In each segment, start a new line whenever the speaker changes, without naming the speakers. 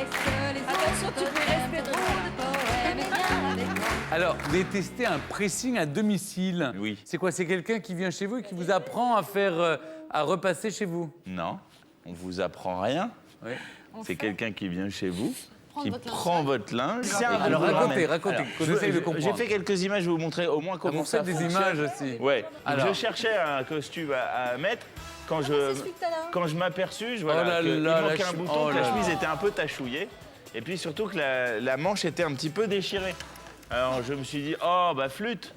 Attention, tu peux rester
Alors, vous avez testé un pressing à domicile.
Oui.
C'est quoi? C'est quelqu'un qui vient chez vous et qui vous apprend à faire, à repasser chez vous?
Non, on vous apprend rien.
Oui.
C'est quelqu'un qui vient chez vous, qui prend votre linge.
Alors, racontez, qu'on essaye de
J'ai
comprendre.
fait quelques images, je vais vous montrer au moins comment
Vous
ça
faites des
fonctionne.
images aussi.
Ouais. Donc,
Alors.
je cherchais un costume à mettre. Quand je m'aperçus,
Oh là
qu'il
là,
manquait
la
un
che-
bouton,
oh
que la
là
chemise
là.
était un peu tachouillée. Et puis surtout que la manche était un petit peu déchirée. Alors je me suis dit, oh bah flûte.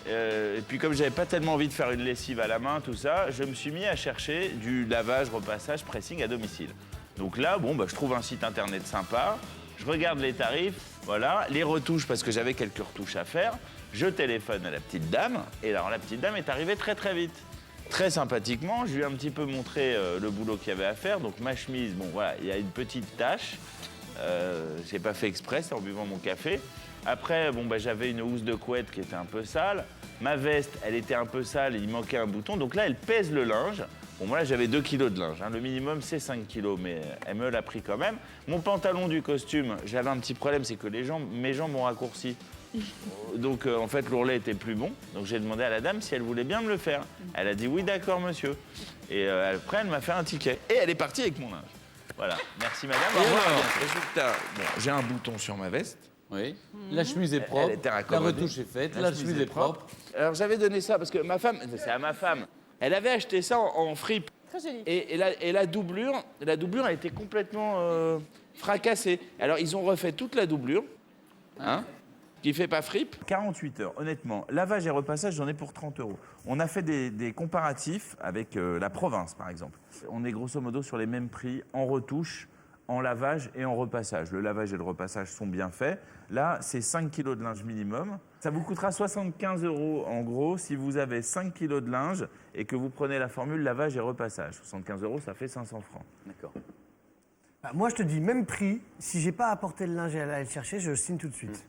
Et puis comme j'avais pas tellement envie de faire une lessive à la main, tout ça, je me suis mis à chercher du lavage, repassage, pressing à domicile. Donc là, bon, bah, je trouve un site internet sympa. Je regarde les tarifs, voilà, les retouches parce que j'avais quelques retouches à faire. Je téléphone à la petite dame. Et alors la petite dame est arrivée très très vite. Très sympathiquement, je lui ai un petit peu montré le boulot qu'il y avait à faire. Donc ma chemise, bon voilà, il y a une petite tache. J'ai pas fait exprès, c'est en buvant mon café. Après, bon, bah, j'avais une housse de couette qui était un peu sale. Ma veste, elle était un peu sale, il manquait un bouton. Donc là, elle pèse le linge. Bon, moi, là, j'avais 2 kilos de linge. Hein. Le minimum, c'est 5 kilos, mais elle me l'a pris quand même. Mon pantalon du costume, j'avais un petit problème, c'est que mes jambes ont raccourci. Donc, en fait, l'ourlet était plus bon. Donc, j'ai demandé à la dame si elle voulait bien me le faire. Elle a dit oui, d'accord, monsieur. Et après, elle m'a fait un ticket. Et elle est partie avec mon linge. Voilà. Merci, madame. Au revoir. Résultat, bon, j'ai un bouton sur ma veste.
Oui. La chemise est propre.
Elle était
La
raccommodée.
retouche est faite. La chemise est propre.
Alors, j'avais donné ça parce que ma femme, c'est à ma femme. Elle avait acheté ça en fripe.
Très joli.
Et la doublure, elle était complètement fracassée. Alors, ils ont refait toute la doublure. Hein, qui fait pas fripe. 48 heures, honnêtement. Lavage et repassage, j'en ai pour 30 €. On a fait des comparatifs avec la province, par exemple. On est grosso modo sur les mêmes prix en retouche, en lavage et en repassage. Le lavage et le repassage sont bien faits. Là, c'est 5 kilos de linge minimum. Ça vous coûtera 75 € en gros si vous avez 5 kilos de linge et que vous prenez la formule lavage et repassage. 75 €, ça fait 500 francs.
D'accord.
Bah, moi, je te dis, même prix, si j'ai pas apporté le linge et à aller le chercher, je signe tout de suite.